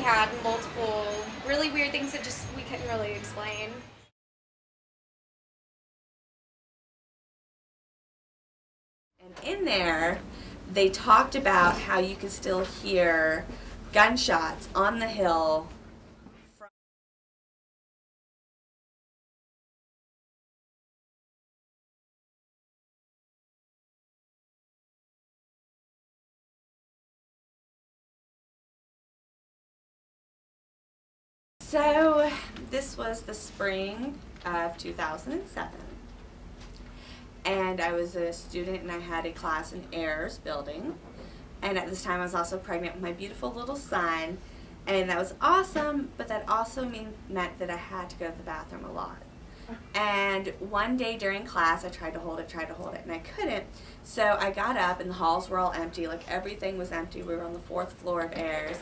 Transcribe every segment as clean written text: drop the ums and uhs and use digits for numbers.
had multiple really weird things that just we couldn't really explain. And in there, they talked about how you could still hear gunshots on the hill. So this was the spring of 2007. And I was a student and I had a class in Ayers building. And at this time I was also pregnant with my beautiful little son. And that was awesome, but that also meant that I had to go to the bathroom a lot. And one day during class I tried to hold it, and I couldn't. So I got up and the halls were all empty, like everything was empty. We were on the 4th floor of Ayers.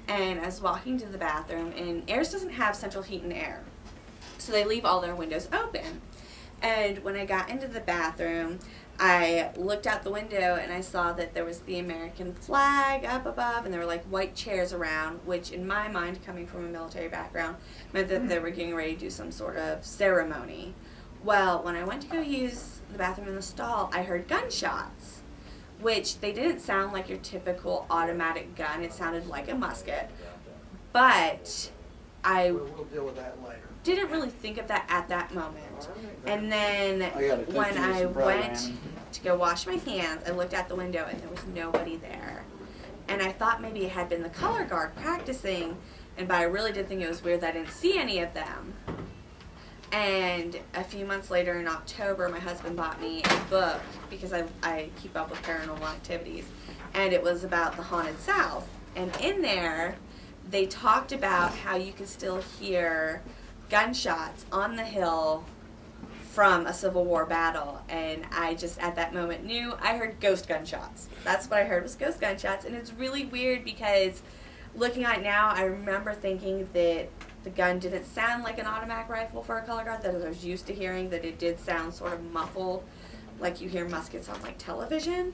And I was walking to the bathroom, and Ayers doesn't have central heat and air. So they leave all their windows open. And when I got into the bathroom, I looked out the window and I saw that there was the American flag up above and there were like white chairs around, which in my mind, coming from a military background, meant that they were getting ready to do some sort of ceremony. Well, when I went to go use the bathroom in the stall, I heard gunshots, which they didn't sound like your typical automatic gun. It sounded like a musket. But We'll deal with that later. didn't really think of that at that moment. And then take when you I some bread, went Annie. to go wash my hands, I looked out the window and there was nobody there. And I thought maybe it had been the color guard practicing, but I really did think it was weird that I didn't see any of them. And a few months later in October, my husband bought me a book because I keep up with paranormal activities. And it was about the haunted South. And in there, they talked about how you could still hear gunshots on the hill from a Civil War battle. And I just at that moment knew I heard ghost gunshots. That's what I heard, was ghost gunshots. And it's really weird because looking at it now, I remember thinking that the gun didn't sound like an automatic rifle for a color guard, that I was used to hearing, that it did sound sort of muffled like you hear muskets on like television.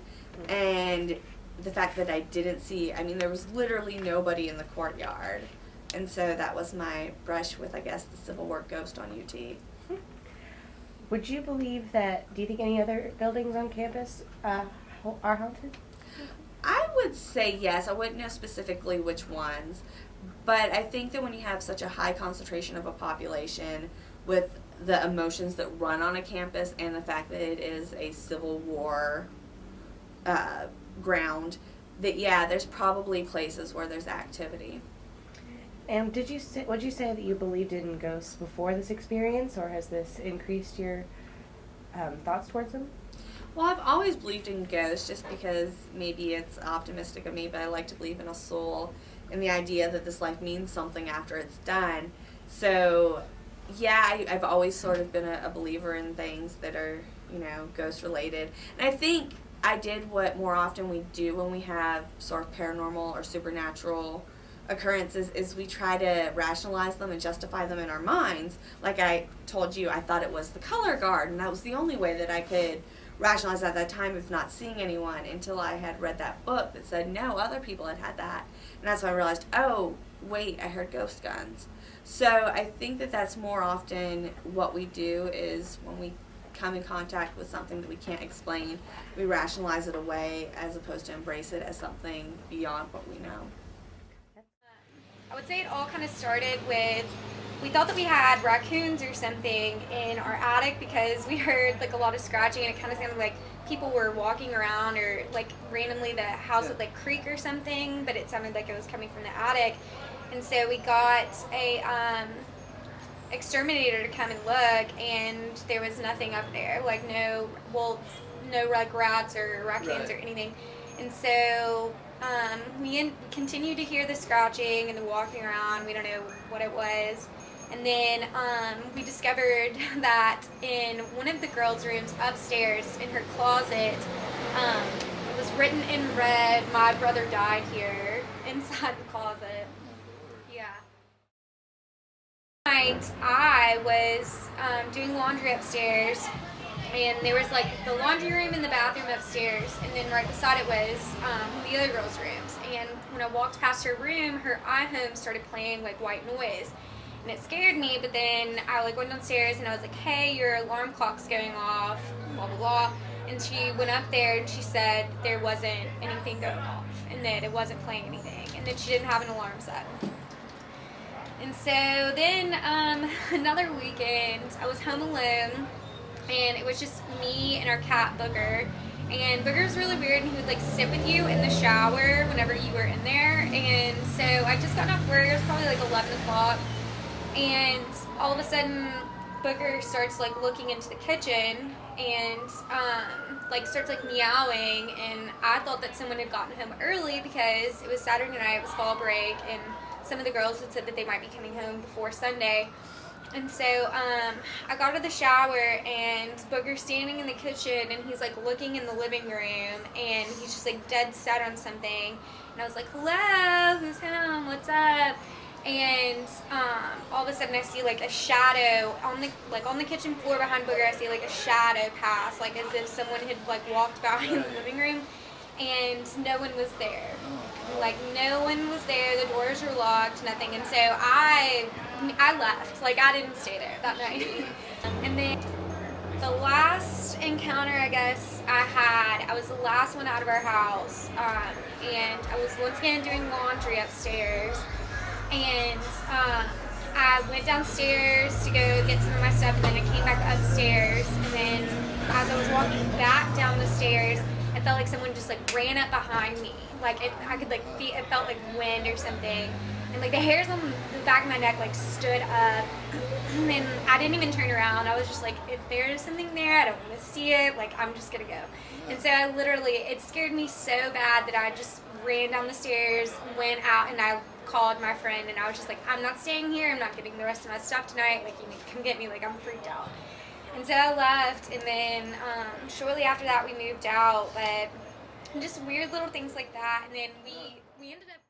And the fact that I didn't see, I mean, there was literally nobody in the courtyard. And so that was my brush with, I guess, the Civil War ghost on UT. Would you believe that, do you think any other buildings on campus are haunted? I would say yes. I wouldn't know specifically which ones. But I think that when you have such a high concentration of a population with the emotions that run on a campus and the fact that it is a Civil War ground, that yeah, there's probably places where there's activity. And would you say that you believed in ghosts before this experience, or has this increased your thoughts towards them? Well, I've always believed in ghosts just because maybe it's optimistic of me, but I like to believe in a soul and the idea that this life means something after it's done. So yeah, I've always sort of been a believer in things that are, ghost related. And I think I did what more often we do when we have sort of paranormal or supernatural occurrences, is we try to rationalize them and justify them in our minds. Like I told you, I thought it was the color guard, and that was the only way that I could rationalize at that time, if not seeing anyone, until I had read that book that said no, other people had that. And that's when I realized, oh wait, I heard ghost guns. So I think that that's more often what we do, is when we come in contact with something that we can't explain, we rationalize it away as opposed to embrace it as something beyond what we know. I would say it all kind of started with, we thought that we had raccoons or something in our attic because we heard like a lot of scratching, and it kind of sounded like people were walking around, or like randomly the house would like creak or something, but it sounded like it was coming from the attic. And so we got a exterminator to come and look, and there was nothing up there, like no like rats or raccoons or anything. And so we continued to hear the scratching and the walking around. We don't know what it was. And then we discovered that in one of the girls' rooms upstairs in her closet, it was written in red, "My brother died here," inside the closet. Yeah. Night, I was doing laundry upstairs, and there was like the laundry room and the bathroom upstairs, and then right beside it was the other girls' rooms. and when I walked past her room, her iHome started playing like white noise. And it scared me, but then I like went downstairs and I was like, hey, your alarm clock's going off, blah, blah, blah. And she went up there and she said there wasn't anything going off and that it wasn't playing anything and that she didn't have an alarm set. And so then another weekend, I was home alone and it was just me and our cat Booger. And Booger's really weird and he would like sit with you in the shower whenever you were in there. And so I just got off work, it was probably like 11 o'clock. And all of a sudden, Booger starts like looking into the kitchen and like starts like meowing. And I thought that someone had gotten home early because it was Saturday night, it was fall break, and some of the girls had said that they might be coming home before Sunday. And so I got out of the shower and Booger's standing in the kitchen and he's like looking in the living room and he's just like dead set on something. And I was like, hello, who's home? What's up? And all of a sudden I see like a shadow on the kitchen floor behind Booger. I see like a shadow pass, like as if someone had like walked by in the living room, and no one was there. Like no one was there. The doors were locked, nothing. And so I left. Like I didn't stay there that night. And then the last encounter I guess I had, I was the last one out of our house, and I was once again doing laundry upstairs. And I went downstairs to go get some of my stuff, and then I came back upstairs, and then as I was walking back down the stairs, I felt like someone just like ran up behind me. Like I could like feel, it felt like wind or something, and like the hairs on the back of my neck like stood up, and then I didn't even turn around. I was just like, if there's something there, I don't want to see it, like I'm just gonna go. And so I literally, it scared me so bad that I just ran down the stairs, went out, and I called my friend, and I was just like, I'm not staying here, I'm not getting the rest of my stuff tonight, like you need to come get me, like I'm freaked out. And so I left, and then shortly after that we moved out, but just weird little things like that, and then we ended up